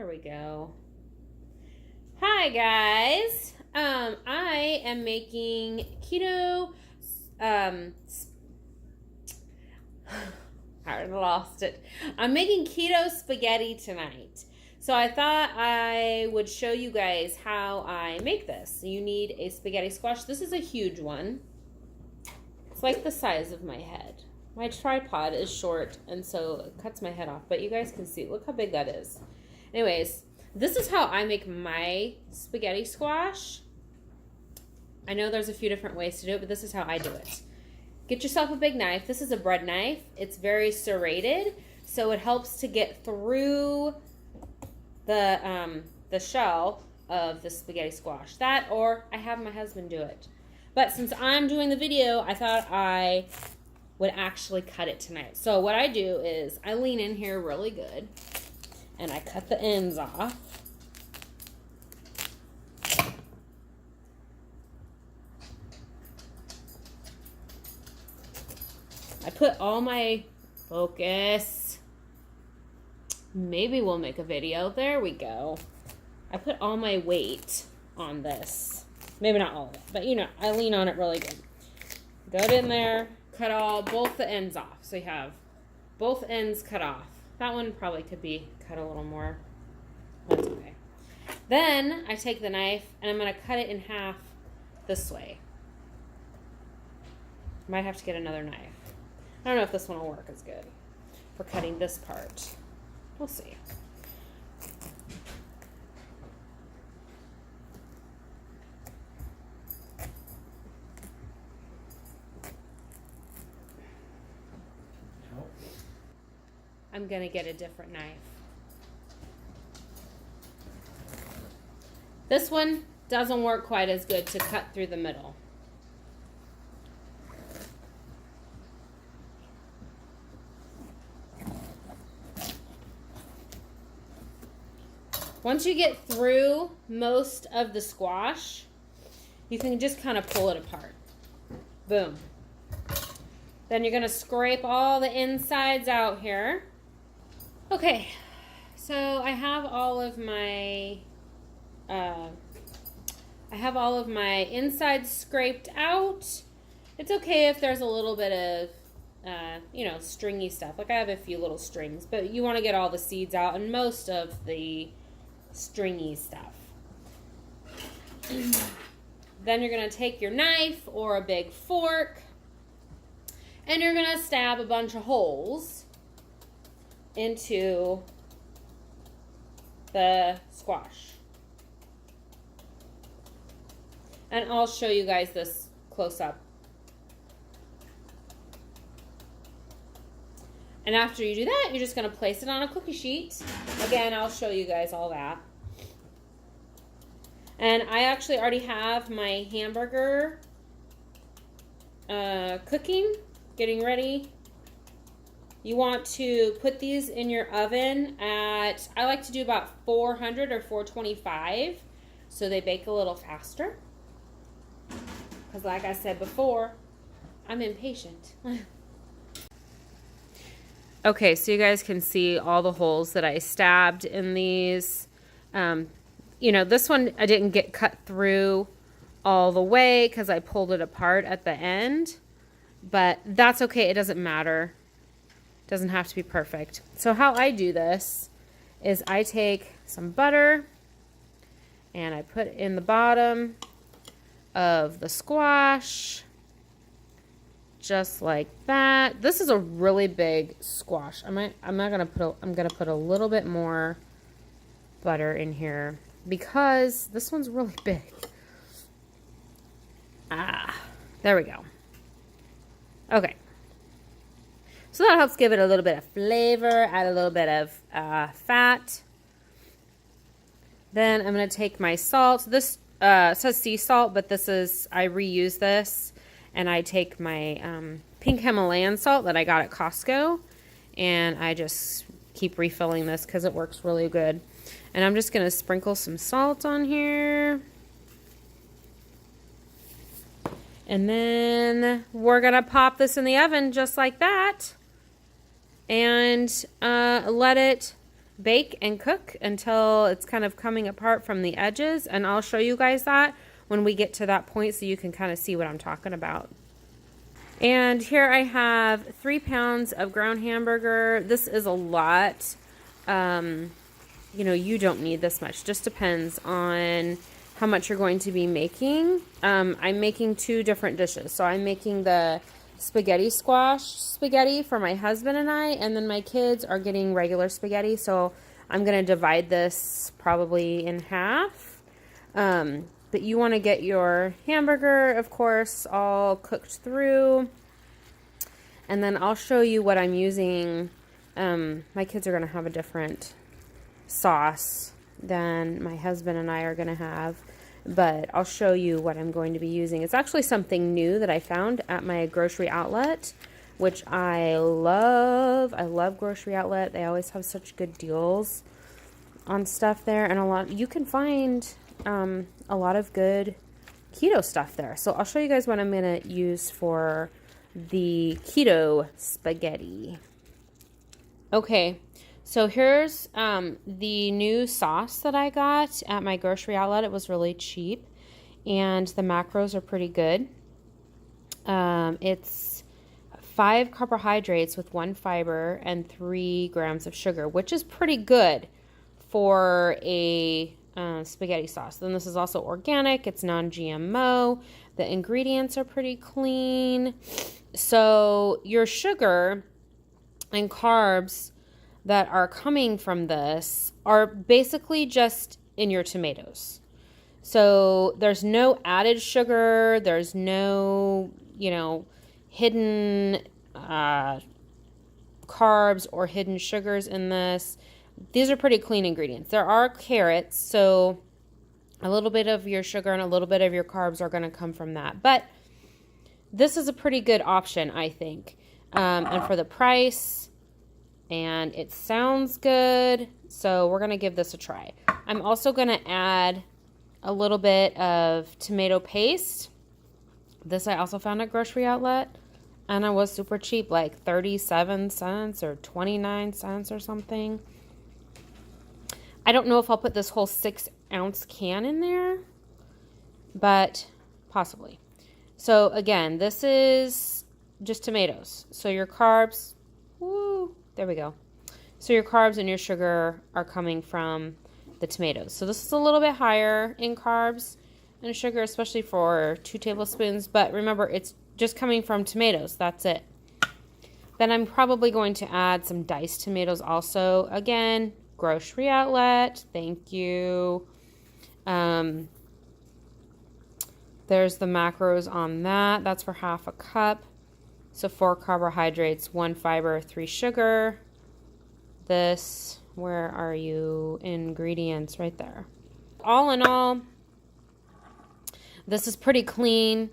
There we go. Hi guys. I am making keto. I lost it. I'm making keto spaghetti tonight. So I thought I would show you guys how I make this. You need a spaghetti squash. This is a huge one. It's like the size of my head. My tripod is short, and so it cuts my head off. But you guys can see. Look how big that is. Anyways, this is how I make my spaghetti squash. I know there's a few different ways to do it, but this is how I do it. Get yourself a big knife. This is a bread knife. It's very serrated, so it helps to get through the shell of the spaghetti squash. That, or I have my husband do it. But since I'm doing the video, I thought I would actually cut it tonight. So what I do is I lean in here really good and I cut the ends off. I put all my focus. Maybe we'll make a video. There we go. I put all my weight on this. Maybe not all of it, but you know, I lean on it really good. Go in there. Cut both the ends off. So you have both ends cut off. That one probably could be cut a little more. That's okay. Then I take the knife and I'm going to cut it in half this way. Might have to get another knife. I don't know if this one will work as good for cutting this part. We'll see. I'm going to get a different knife. This one doesn't work quite as good to cut through the middle. Once you get through most of the squash, you can just kind of pull it apart. Boom. Then you're going to scrape all the insides out here. Okay, so I have all of my insides scraped out. It's okay if there's a little bit of, stringy stuff. Like I have a few little strings, but you want to get all the seeds out and most of the stringy stuff. Then you're going to take your knife or a big fork and you're going to stab a bunch of holes into the squash. And I'll show you guys this close up. And after you do that, you're just going to place it on a cookie sheet. Again, I'll show you guys all that. And I actually already have my hamburger cooking, getting ready. You want to put these in your oven at, I like to do about 400 or 425 so they bake a little faster. Because like I said before, I'm impatient. Okay, so you guys can see all the holes that I stabbed in these. This one I didn't get cut through all the way because I pulled it apart at the end. But that's okay, it doesn't matter. Doesn't have to be perfect. So how I do this is I take some butter and I put in the bottom of the squash, just like that. This is a really big squash. I'm gonna put a little bit more butter in here because this one's really big. There we go. Okay. So that helps give it a little bit of flavor, add a little bit of fat. Then I'm going to take my salt. This says sea salt, but I reuse this. And I take my pink Himalayan salt that I got at Costco. And I just keep refilling this because it works really good. And I'm just going to sprinkle some salt on here. And then we're going to pop this in the oven just like that. And let it bake and cook until it's kind of coming apart from the edges, and I'll show you guys that when we get to that point so you can kind of see what I'm talking about. And here I have 3 pounds of ground hamburger. This is a lot. You know, you don't need this much. Just depends on how much you're going to be making. I'm making 2 different dishes. So I'm making the spaghetti squash spaghetti for my husband and I, and then my kids are getting regular spaghetti. So I'm going to divide this probably in half. But you want to get your hamburger, of course, all cooked through. And then I'll show you what I'm using. My kids are going to have a different sauce than my husband and I are going to have. But I'll show you what I'm going to be using. It's actually something new that I found at my grocery outlet, which I love. I love grocery outlet. They always have such good deals on stuff there. And you can find a lot of good keto stuff there. So I'll show you guys what I'm going to use for the keto spaghetti. Okay, so here's the new sauce that I got at my grocery outlet. It was really cheap, and the macros are pretty good. It's 5 carbohydrates with 1 fiber and 3 grams of sugar, which is pretty good for a spaghetti sauce. Then this is also organic. It's non-GMO. The ingredients are pretty clean. So your sugar and carbs that are coming from this are basically just in your tomatoes. So there's no added sugar. There's no, hidden carbs or hidden sugars in this. These are pretty clean ingredients. There are carrots, so a little bit of your sugar and a little bit of your carbs are going to come from that. But this is a pretty good option, I think. And for the price, and it sounds good, so we're going to give this a try. I'm also going to add a little bit of tomato paste. This I also found at grocery outlet, and it was super cheap, like 37 cents or 29 cents or something. I don't know if I'll put this whole 6-ounce can in there, but possibly. So again, this is just tomatoes. So your carbs, there we go. So your carbs and your sugar are coming from the tomatoes. So this is a little bit higher in carbs and sugar, especially for 2 tablespoons. But remember, it's just coming from tomatoes. That's it. Then I'm probably going to add some diced tomatoes also. Again, grocery outlet. Thank you. There's the macros on that. That's for half a cup. So 4 carbohydrates, 1 fiber, 3 sugar. This, where are you? Ingredients right there. All in all, this is pretty clean.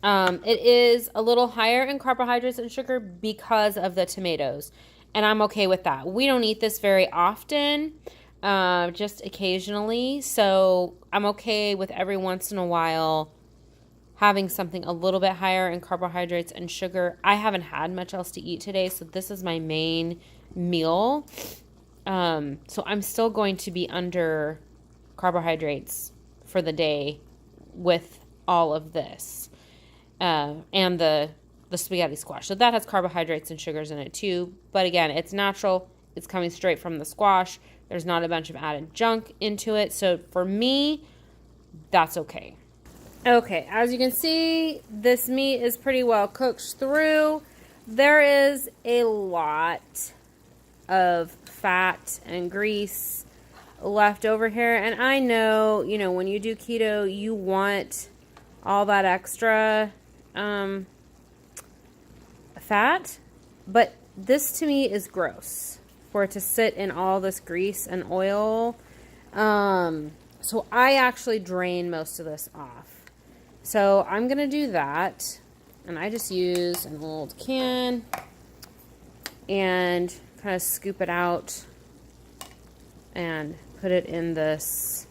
It is a little higher in carbohydrates and sugar because of the tomatoes. And I'm okay with that. We don't eat this very often, just occasionally. So I'm okay with every once in a while having something a little bit higher in carbohydrates and sugar. I haven't had much else to eat today, so this is my main meal. So I'm still going to be under carbohydrates for the day with all of this. And the spaghetti squash. So that has carbohydrates and sugars in it too. But again, it's natural. It's coming straight from the squash. There's not a bunch of added junk into it. So for me, that's okay. Okay, as you can see, this meat is pretty well cooked through. There is a lot of fat and grease left over here. And I know, when you do keto, you want all that extra fat. But this to me is gross for it to sit in all this grease and oil. So I actually drain most of this off. So I'm going to do that, and I just use an old can and kind of scoop it out and put it in this.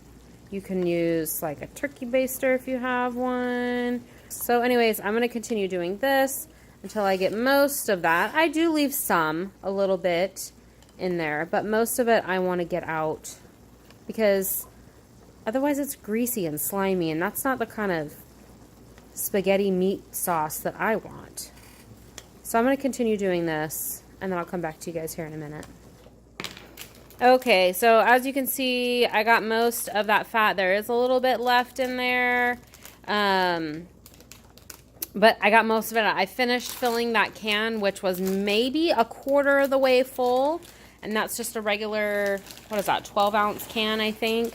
You can use like a turkey baster if you have one. So anyways, I'm going to continue doing this until I get most of that. I do leave some, a little bit, in there, but most of it I want to get out because otherwise it's greasy and slimy, and that's not the kind of spaghetti meat sauce that I want. So I'm going to continue doing this, and then I'll come back to you guys here in a minute. Okay, so as you can see, I got most of that fat. There is a little bit left in there, but I got most of it. I finished filling that can, which was maybe a quarter of the way full, and that's just a regular, what is that, 12-ounce can, I think,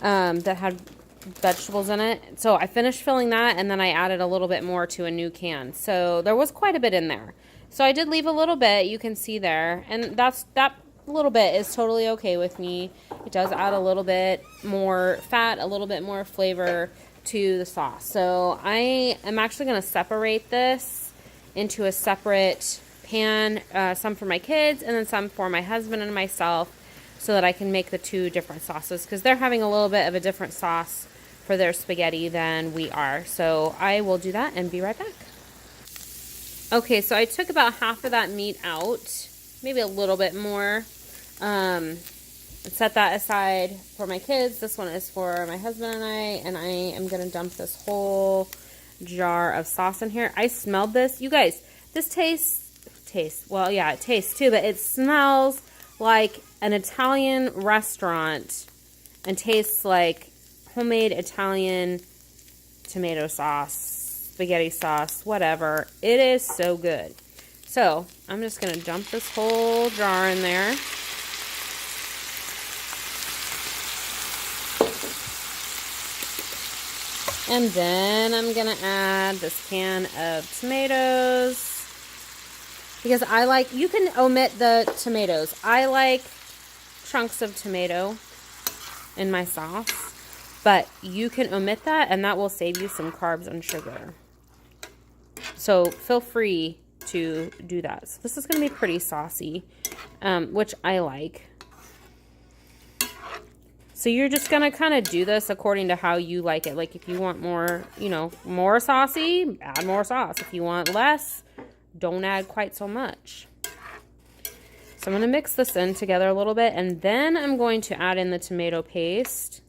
that had vegetables in it. So I finished filling that, and then I added a little bit more to a new can. So there was quite a bit in there. So I did leave a little bit, you can see there, and that little bit is totally okay with me. It does add a little bit more fat, a little bit more flavor to the sauce. So I am actually going to separate this into a separate pan, some for my kids and then some for my husband and myself, so that I can make the two different sauces, because they're having a little bit of a different sauce for their spaghetti than we are. So I will do that and be right back. Okay, so I took about half of that meat out, maybe a little bit more. Set that aside for my kids. This one is for my husband and I am going to dump this whole jar of sauce in here. I smelled this. You guys, this tastes, well, yeah, it tastes too, but it smells like an Italian restaurant and tastes like homemade Italian tomato sauce, spaghetti sauce, whatever. It is so good. So I'm just going to dump this whole jar in there. And then I'm going to add this can of tomatoes, because I like, you can omit the tomatoes. I like chunks of tomato in my sauce, but you can omit that, and that will save you some carbs and sugar. So feel free to do that. So this is going to be pretty saucy, which I like. So you're just going to kind of do this according to how you like it. Like if you want more, you know, more saucy, add more sauce. If you want less, don't add quite so much. So I'm going to mix this in together a little bit, and then I'm going to add in the tomato paste.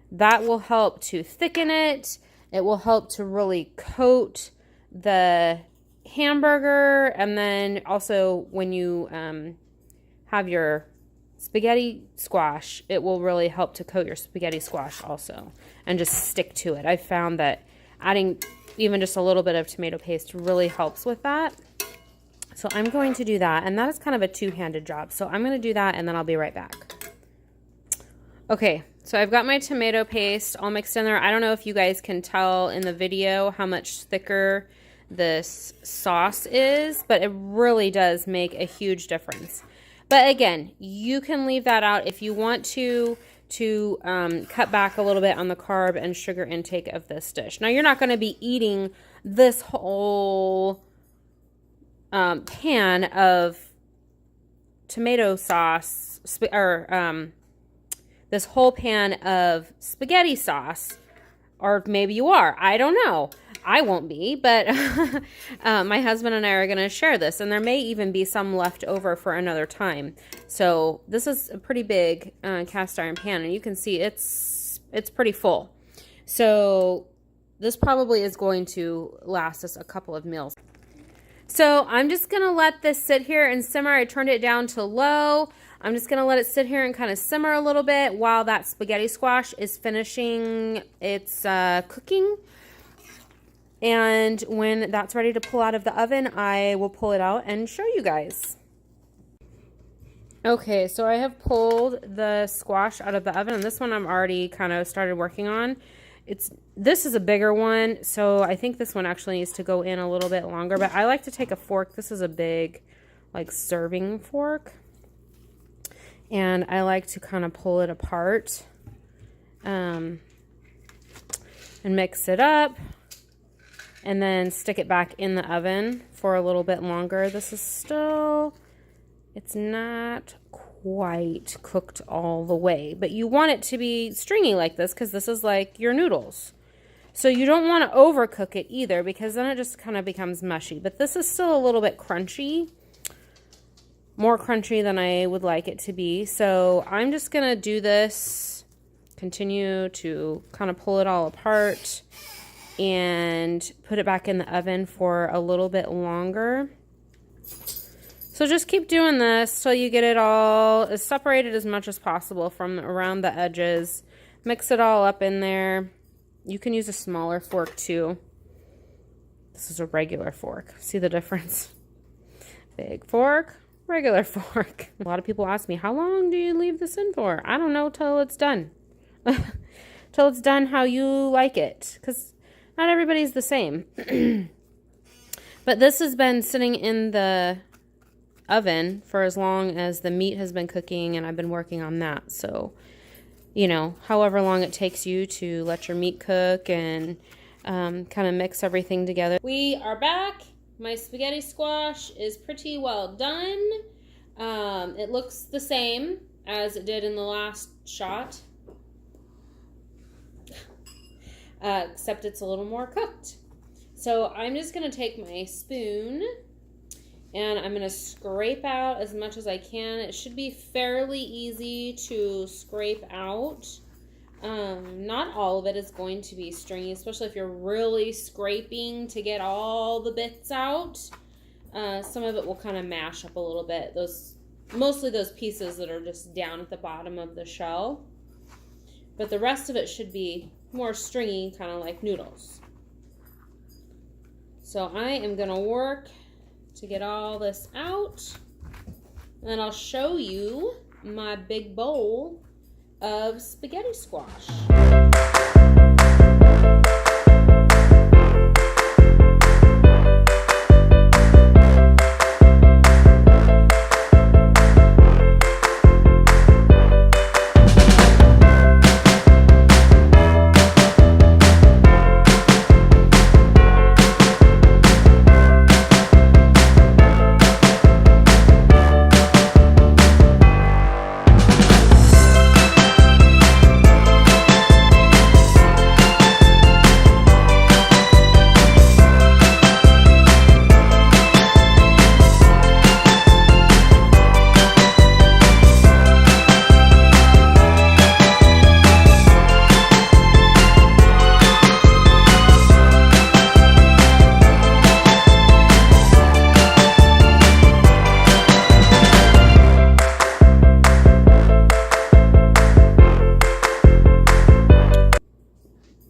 That will help to thicken it. It will help to really coat the hamburger, and then also when you have your spaghetti squash, it will really help to coat your spaghetti squash also and just stick to it. I found that adding even just a little bit of tomato paste really helps with that. So I'm going to do that, and that is kind of a two-handed job. So I'm going to do that, and then I'll be right back. Okay, so I've got my tomato paste all mixed in there. I don't know if you guys can tell in the video how much thicker this sauce is, but it really does make a huge difference. But again, you can leave that out if you want to cut back a little bit on the carb and sugar intake of this dish. Now, you're not going to be eating this whole pan of tomato sauce, or this whole pan of spaghetti sauce, or maybe you are. I don't know. I won't be, but my husband and I are going to share this, and there may even be some left over for another time. So this is a pretty big cast iron pan, and you can see it's pretty full. So this probably is going to last us a couple of meals. So I'm just going to let this sit here and simmer. I turned it down to low. I'm just going to let it sit here and kind of simmer a little bit while that spaghetti squash is finishing its cooking. And when that's ready to pull out of the oven, I will pull it out and show you guys. Okay, so I have pulled the squash out of the oven, and this one I'm already kind of started working on. This is a bigger one, so I think this one actually needs to go in a little bit longer, but I like to take a fork. This is a big, like, serving fork, and I like to kind of pull it apart and mix it up, and then stick it back in the oven for a little bit longer. This is still, it's not quite cooked all the way, but you want it to be stringy like this, because this is like your noodles. So you don't want to overcook it either, because then it just kind of becomes mushy. But this is still a little bit crunchy. more crunchy than I would like it to be. So I'm just going to do this, continue to kind of pull it all apart and put it back in the oven for a little bit longer. So just keep doing this till you get it all separated as much as possible from around the edges. Mix it all up in there. You can use a smaller fork too. This is a regular fork. See the difference? Big fork, regular fork. A lot of people ask me, how long do you leave this in for? I don't know, till it's done. Till it's done how you like it. Because not everybody's the same. But this has been sitting in the oven for as long as the meat has been cooking, and I've been working on that. So, you know, however long it takes you to let your meat cook and kind of mix everything together. We are back. My spaghetti squash is pretty well done. It looks the same as it did in the last shot, except it's a little more cooked. So I'm just going to take my spoon and I'm going to scrape out as much as I can. It should be fairly easy to scrape out. Not all of it is going to be stringy, especially if you're really scraping to get all the bits out. Some of it will kind of mash up a little bit. Mostly those pieces that are just down at the bottom of the shell. But the rest of it should be more stringy, kind of like noodles. So I am going to work to get all this out. And then I'll show you my big bowl of spaghetti squash.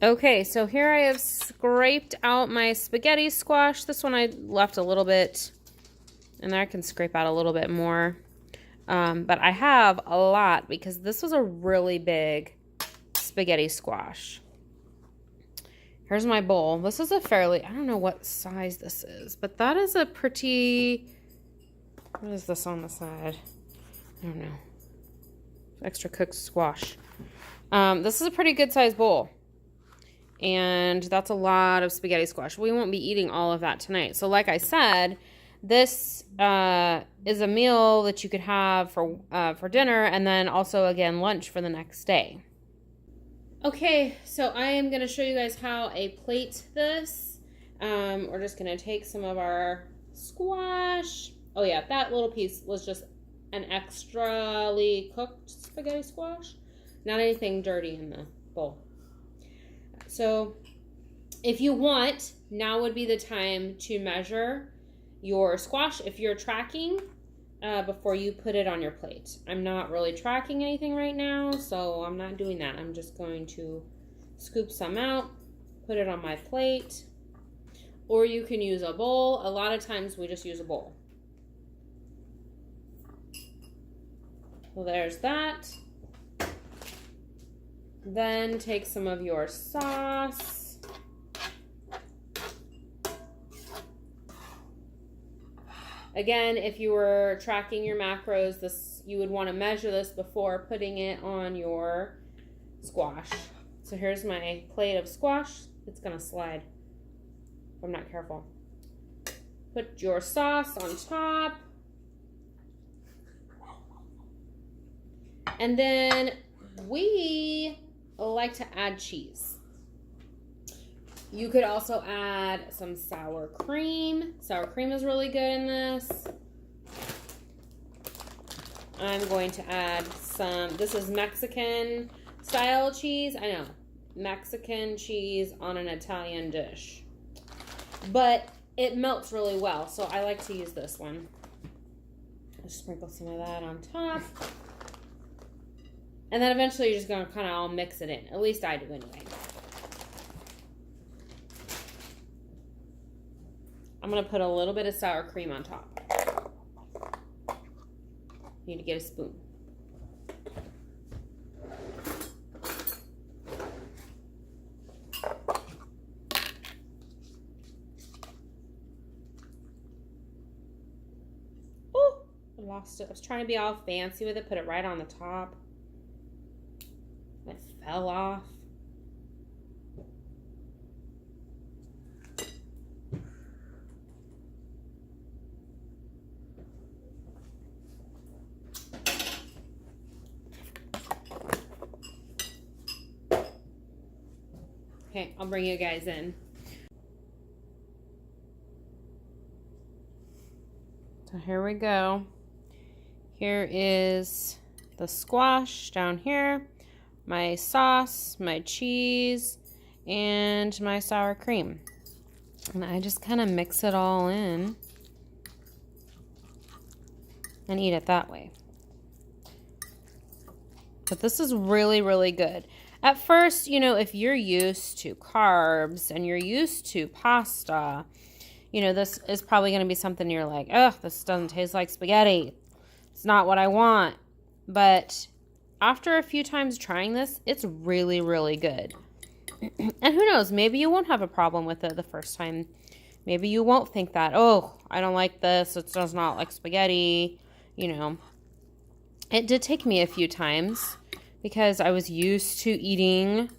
Okay, so here I have scraped out my spaghetti squash. This one I left a little bit, and there I can scrape out a little bit more. But I have a lot because this was a really big spaghetti squash. Here's my bowl. This is a fairly, I don't know what size this is, but that is a pretty, what is this on the side? I don't know. Extra cooked squash. This is a pretty good size bowl. And that's a lot of spaghetti squash. We won't be eating all of that tonight. So like I said, this is a meal that you could have for dinner, and then also, again, lunch for the next day. Okay, so I am going to show you guys how I plate this. We're just going to take some of our squash. Oh yeah, that little piece was just an extra-ly cooked spaghetti squash. Not anything dirty in the bowl. So if you want, now would be the time to measure your squash if you're tracking before you put it on your plate. I'm not really tracking anything right now, so I'm not doing that. I'm just going to scoop some out, put it on my plate, or you can use a bowl. A lot of times we just use a bowl. So there's that. Then take some of your sauce. Again, if you were tracking your macros, you would want to measure this before putting it on your squash. So here's my plate of squash. It's going to slide if I'm not careful. Put your sauce on top. And then we like to add cheese. You could also add some sour cream. Sour cream is really good in this. I'm going to add some, this is Mexican style cheese. I know, Mexican cheese on an Italian dish. But it melts really well, so I like to use this one. Just sprinkle some of that on top. And then eventually you're just going to kind of all mix it in. At least I do anyway. I'm going to put a little bit of sour cream on top. Need to get a spoon. Oh, I lost it. I was trying to be all fancy with it. Put it right on the top. It fell off. Okay, I'll bring you guys in. So here we go. Here is the squash down here, my sauce, my cheese, and my sour cream. And I just kind of mix it all in and eat it that way. But this is really, really good. At first, you know, if you're used to carbs and you're used to pasta, you know, this is probably going to be something you're like, oh, this doesn't taste like spaghetti. It's not what I want. But after a few times trying this, it's really, really good. And who knows, maybe you won't have a problem with it the first time. Maybe you won't think that, oh, I don't like this. It does not like spaghetti. You know, it did take me a few times because I was used to eating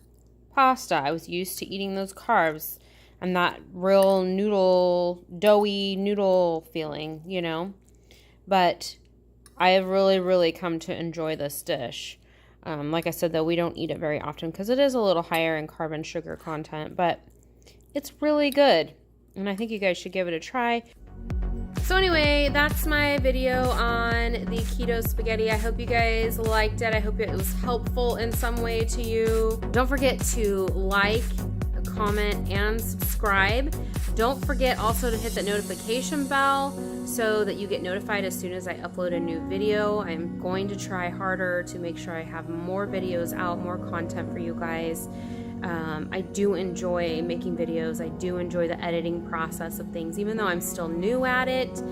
pasta. I was used to eating those carbs and that real noodle, doughy noodle feeling, you know. But I have really, really come to enjoy this dish. Like I said, though, we don't eat it very often because it is a little higher in carb and sugar content, but it's really good. And I think you guys should give it a try. So anyway, that's my video on the keto spaghetti. I hope you guys liked it. I hope it was helpful in some way to you. Don't forget to like, comment, and subscribe. Don't forget also to hit the notification bell so that you get notified as soon as I upload a new video. I'm going to try harder to make sure I have more videos out, more content for you guys. I do enjoy making videos. I do enjoy the editing process of things. Even though I'm still new at it,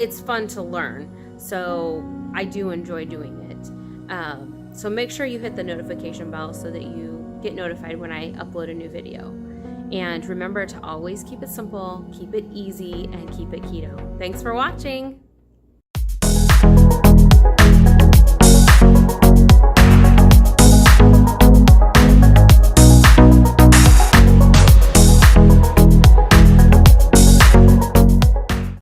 it's fun to learn. So I do enjoy doing it. So make sure you hit the notification bell so that you get notified when I upload a new video. And remember to always keep it simple, keep it easy, and keep it keto. Thanks for watching.